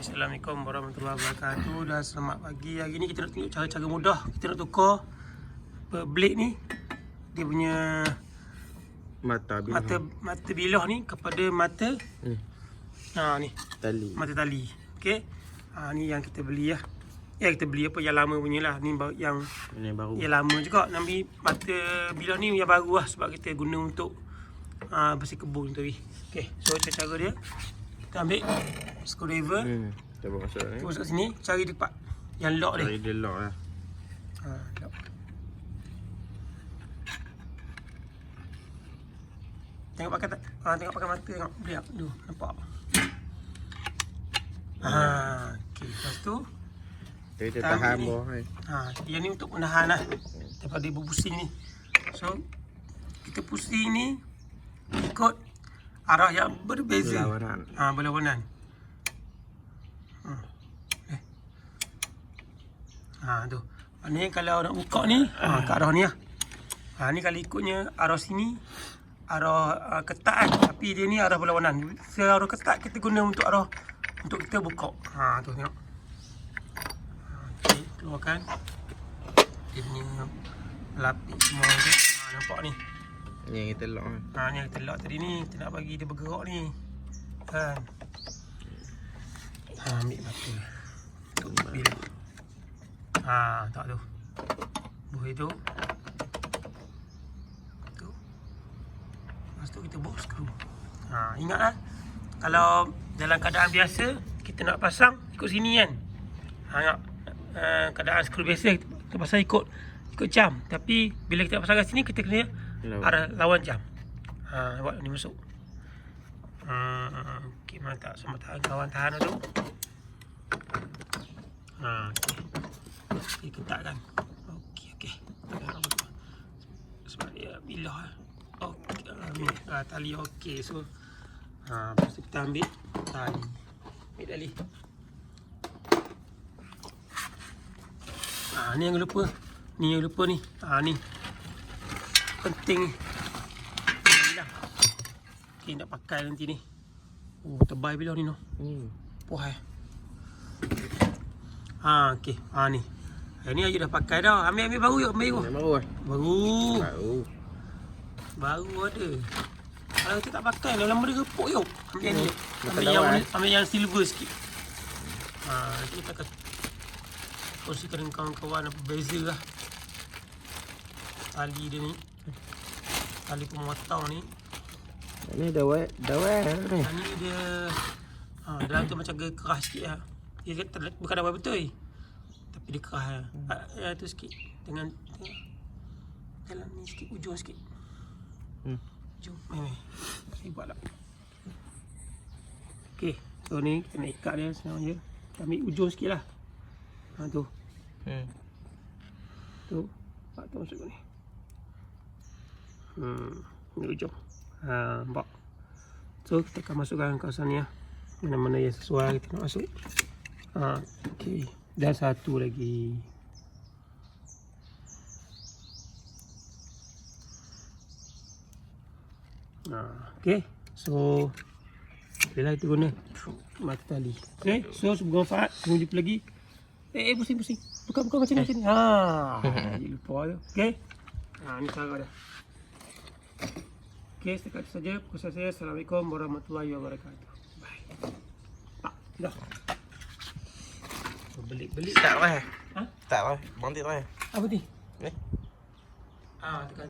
Okay, Assalamualaikum warahmatullahi wabarakatuh. Dan selamat pagi. Hari ni kita nak tunjuk cara-cara mudah. Kita nak tukar blade ni, dia punya mata bilah ni kepada mata ni tali. mata tali. Okey. Ni yang kita beli lah. Kita beli apa yang lama punya lah. Ni yang baru. Yang lama juga. Nampi mata bilah ni yang baru lah, sebab kita guna untuk bersih kebun tu. Okey. So cara dia, kita ambil screwdriver. Kita bawa masuk ni. Masuk sini, cari tempat yang lock dia. Cari dia lock lah. Lock. Tengok pakai mata, tengok. Lihat tu, nampak. Okey, lepas tu kita tahan bawah ni. Dia ni untuk menahan lah daripada berpusing ni. So kita pusing ni ikut arah yang berbeza. Berlawanan. Berlawanan. Tu. Maknanya kalau nak buka ni ke arah ni lah. Ni kalau ikutnya arah sini, arah ketat kan. Tapi dia ni arah berlawanan. Arah ketat kita guna untuk arah untuk kita buka. Tu tengok. Okey, keluarkan. Dia punya lapis semua tu. Nampak ni. Ni yang kita lock kan. Ni yang kita lock tadi ni. Kita nak bagi dia bergerak ni. Kan. Ambil mata. Untuk bilah. Tak tu. Buih tu. Tu. Lepas tu kita bawa skru. Ingatlah, kalau dalam keadaan biasa kita nak pasang ikut sini kan. Keadaan skru biasa kita pasang ikut jam. Tapi bila kita nak pasang kat sini, kita kena arah lawan jam. Buat ni masuk. Okey, mantap. Sama kawan tahan tu. Okey, ketat kan. Okey. Sebab dia bilah. Okey, tali okey. So lepas tu kita ambil tali. Ambil tali. Ni yang lupa. Ni. Ni. Penting ni. Bilah. Okey, nak pakai nanti ni. Tebal bilah ni no. Puas okey. Ni. Ni Ayu dah pakai dah. Ambil baru yuk. Baru ada. Kalau kita tak pakai, lama-lama dia repuk yuk. Ambil yang ni yuk. Ambil yang silver sikit. Nanti kita akan kongsikan dengan kawan-kawan apa beza lah tali dia ni. Tali pemotong ni. Ni dah wet ni. Ni dia dalam tu macam keras sikit lah. Dia bukan dah betul, tapi dia keras lah. Tu sikit. Dengan dalam ni sikit, ujung sikit. Ujung. Saya buat lah. Okey. So ni kita nak ikat dia senang je. Kita ambil ujung sikit lah. Tu. Tu. Tu masuk ni. Ni ujung. Nampak. So kita akan masukkan kawasan ni lah. Mana-mana yang sesuai kita nak masuk. Okey. Dan satu lagi. Okey. So bila kita guna mata tali. Okey. So sebelum manfaat, tunggu jumpa lagi. Pusing. Bukan macam ni. Lupa tu. Okey. Ni cara dia. Okey, setakat itu saja perkongsian saya. Assalamualaikum warahmatullahi wabarakatuh. Bye. Dah. Belik. Tak lah. Tak lah. Bantik lah. Apa ni? Ni. Tekan.